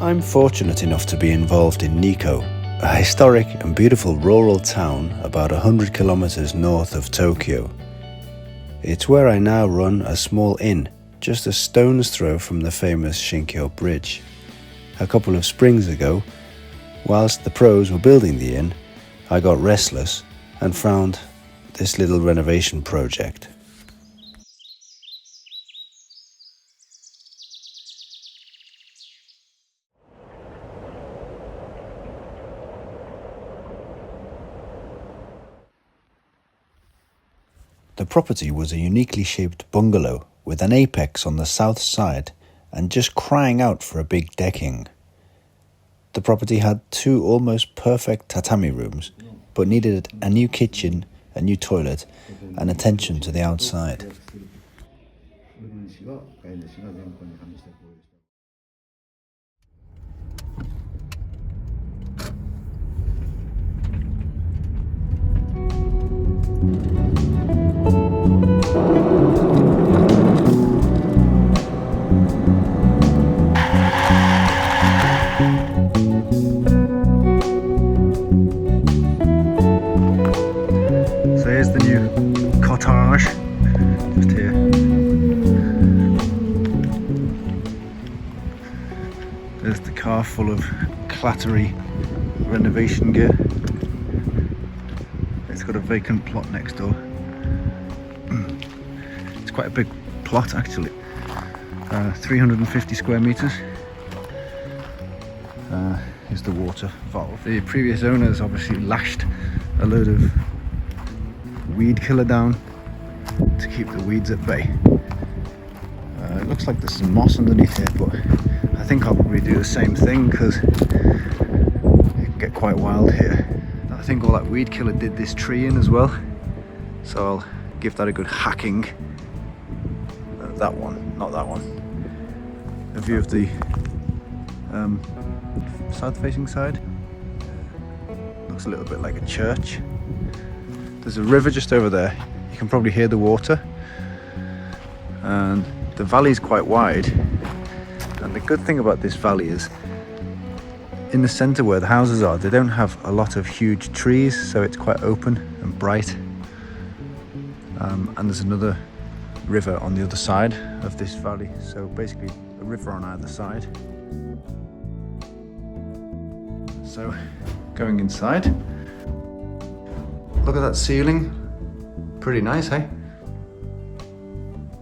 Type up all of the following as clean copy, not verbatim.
I'm fortunate enough to be involved in Nikko, a historic and beautiful rural town about 100 kilometers north of Tokyo. It's where I now run a small inn, just a stone's throw from the famous Shinkyo Bridge. A couple of springs ago, whilst the pros were building the inn, I got restless and found this little renovation project. The property was a uniquely shaped bungalow with an apex on the south side and just crying out for a big decking. The property had 2 almost perfect tatami rooms, but needed a new kitchen, a new toilet, and attention to the outside. So here's the new cottage, just here. There's the car full of clattery renovation gear. It's got a vacant plot next door. It's quite a big plot actually, 350 square meters. Here's the water valve. The previous owners obviously lashed a load of weed killer down to keep the weeds at bay. It looks like there's some moss underneath here, but I think I'll probably do the same thing because it can get quite wild here. I think all that weed killer did this tree in as well, so I'll give that a good hacking. That one, not that one. A view of the south-facing side. Looks a little bit like a church. There's a river just over there. You can probably hear the water. And the valley is quite wide. And the good thing about this valley is, in the centre where the houses are, they don't have a lot of huge trees, so it's quite open and bright. And there's another river on the other side of this valley, so basically a river on either side. So, going inside, look at that ceiling, pretty nice, hey?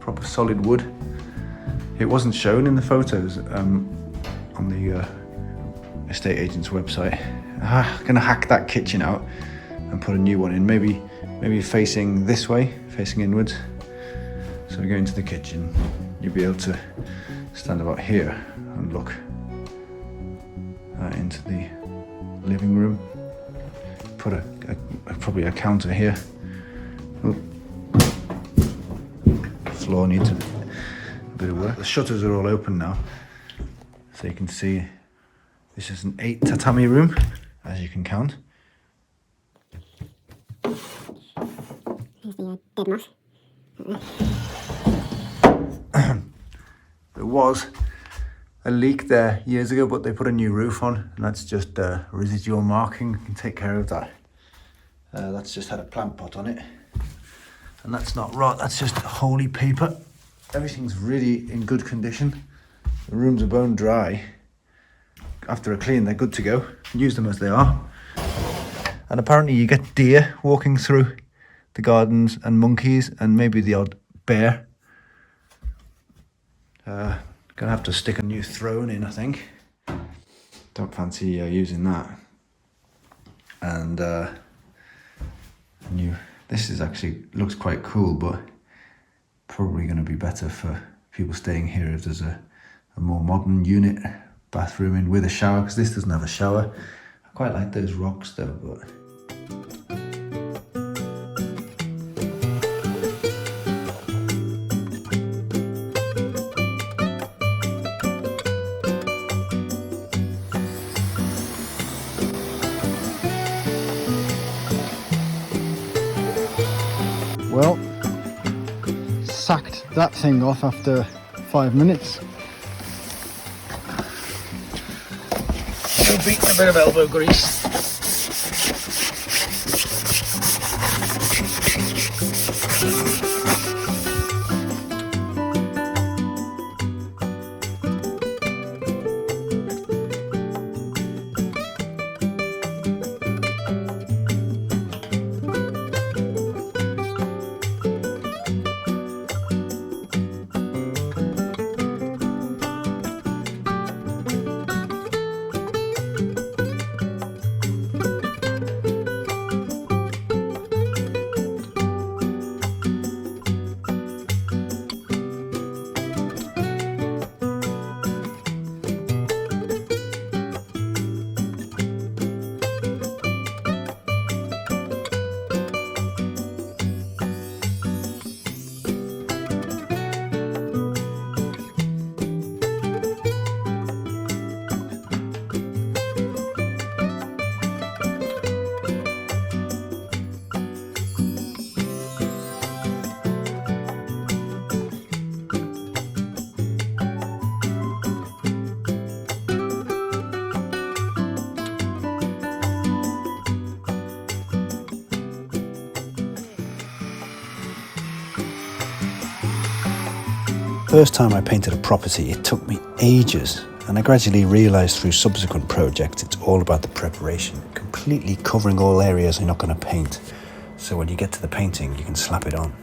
Proper solid wood. It wasn't shown in the photos on the estate agent's website. Gonna hack that kitchen out and put a new one in, maybe facing this way, facing inwards. So we go into the kitchen, you'll be able to stand about here and look into the living room. Put probably a counter here. Floor needs a bit of work. The shutters are all open now, so you can see this is an 8 tatami room, as you can count. There was a leak there years ago, but they put a new roof on, and that's just residual marking. You can take care of that. That's just had a plant pot on it, and that's not rot, that's just holy paper. Everything's really in good condition. The rooms are bone dry. After a clean, they're good to go. Use them as they are. And apparently you get deer walking through the gardens, and monkeys, and maybe the odd bear. Gonna have to stick a new throne in, I think. Don't fancy using that. And this is actually looks quite cool, but probably going to be better for people staying here if there's a more modern unit, bathroom in with a shower, because this doesn't have a shower. I quite like those rocks though, but well, sacked that thing off after 5 minutes. Still beating a bit of elbow grease. First time I painted a property, it took me ages, and I gradually realised through subsequent projects it's all about the preparation, completely covering all areas you're not going to paint, so when you get to the painting you can slap it on.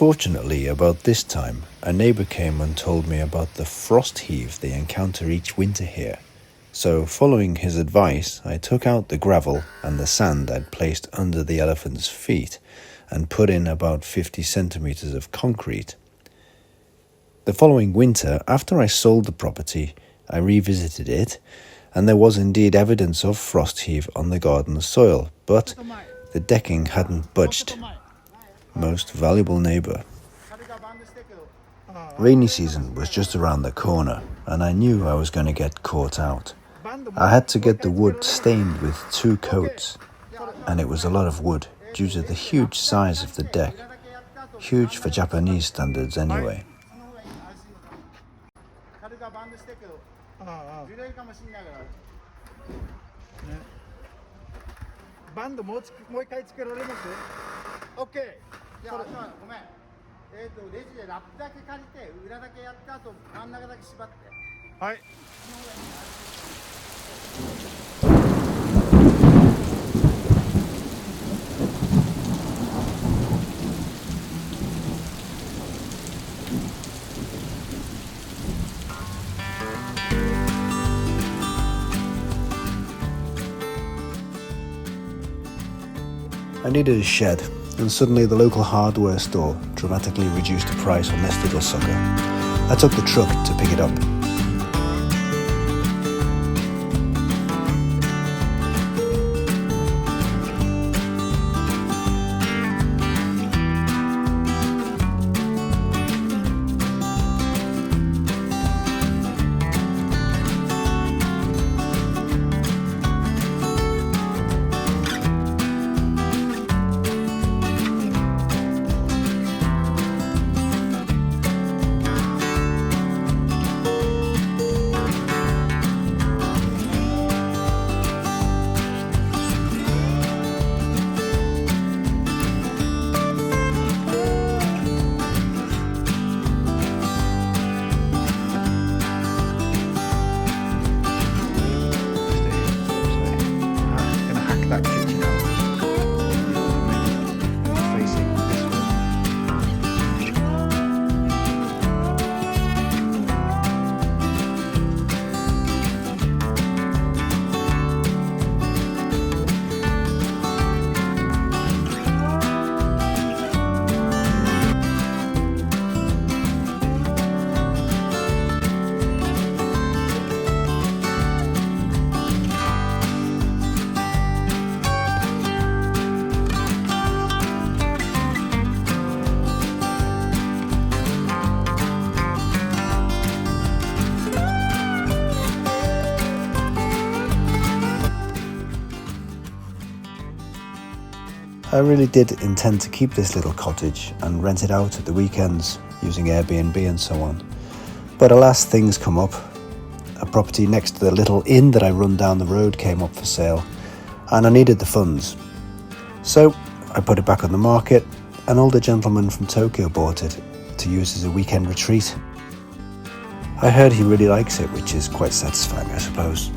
Fortunately, about this time, a neighbour came and told me about the frost heave they encounter each winter here. So, following his advice, I took out the gravel and the sand I'd placed under the elephant's feet and put in about 50 centimetres of concrete. The following winter, after I sold the property, I revisited it, and there was indeed evidence of frost heave on the garden soil, but the decking hadn't budged. Most valuable neighbour. Rainy season was just around the corner, and I knew I was going to get caught out. I had to get the wood stained with 2 coats, and it was a lot of wood due to the huge size of the deck. Huge for Japanese standards anyway. ああずれるかもしれないから。バンドもう一回つけられます？ OK。 じゃあ、ごめん。レジでラップだけ借りて、裏だけやった後、真ん中だけ縛って。はい。I needed a shed, and suddenly the local hardware store dramatically reduced the price on this little sucker. I took the truck to pick it up. I really did intend to keep this little cottage and rent it out at the weekends using Airbnb and so on. But alas, things come up. A property next to the little inn that I run down the road came up for sale, and I needed the funds. So I put it back on the market. An older gentleman from Tokyo bought it to use as a weekend retreat. I heard he really likes it, which is quite satisfying, I suppose.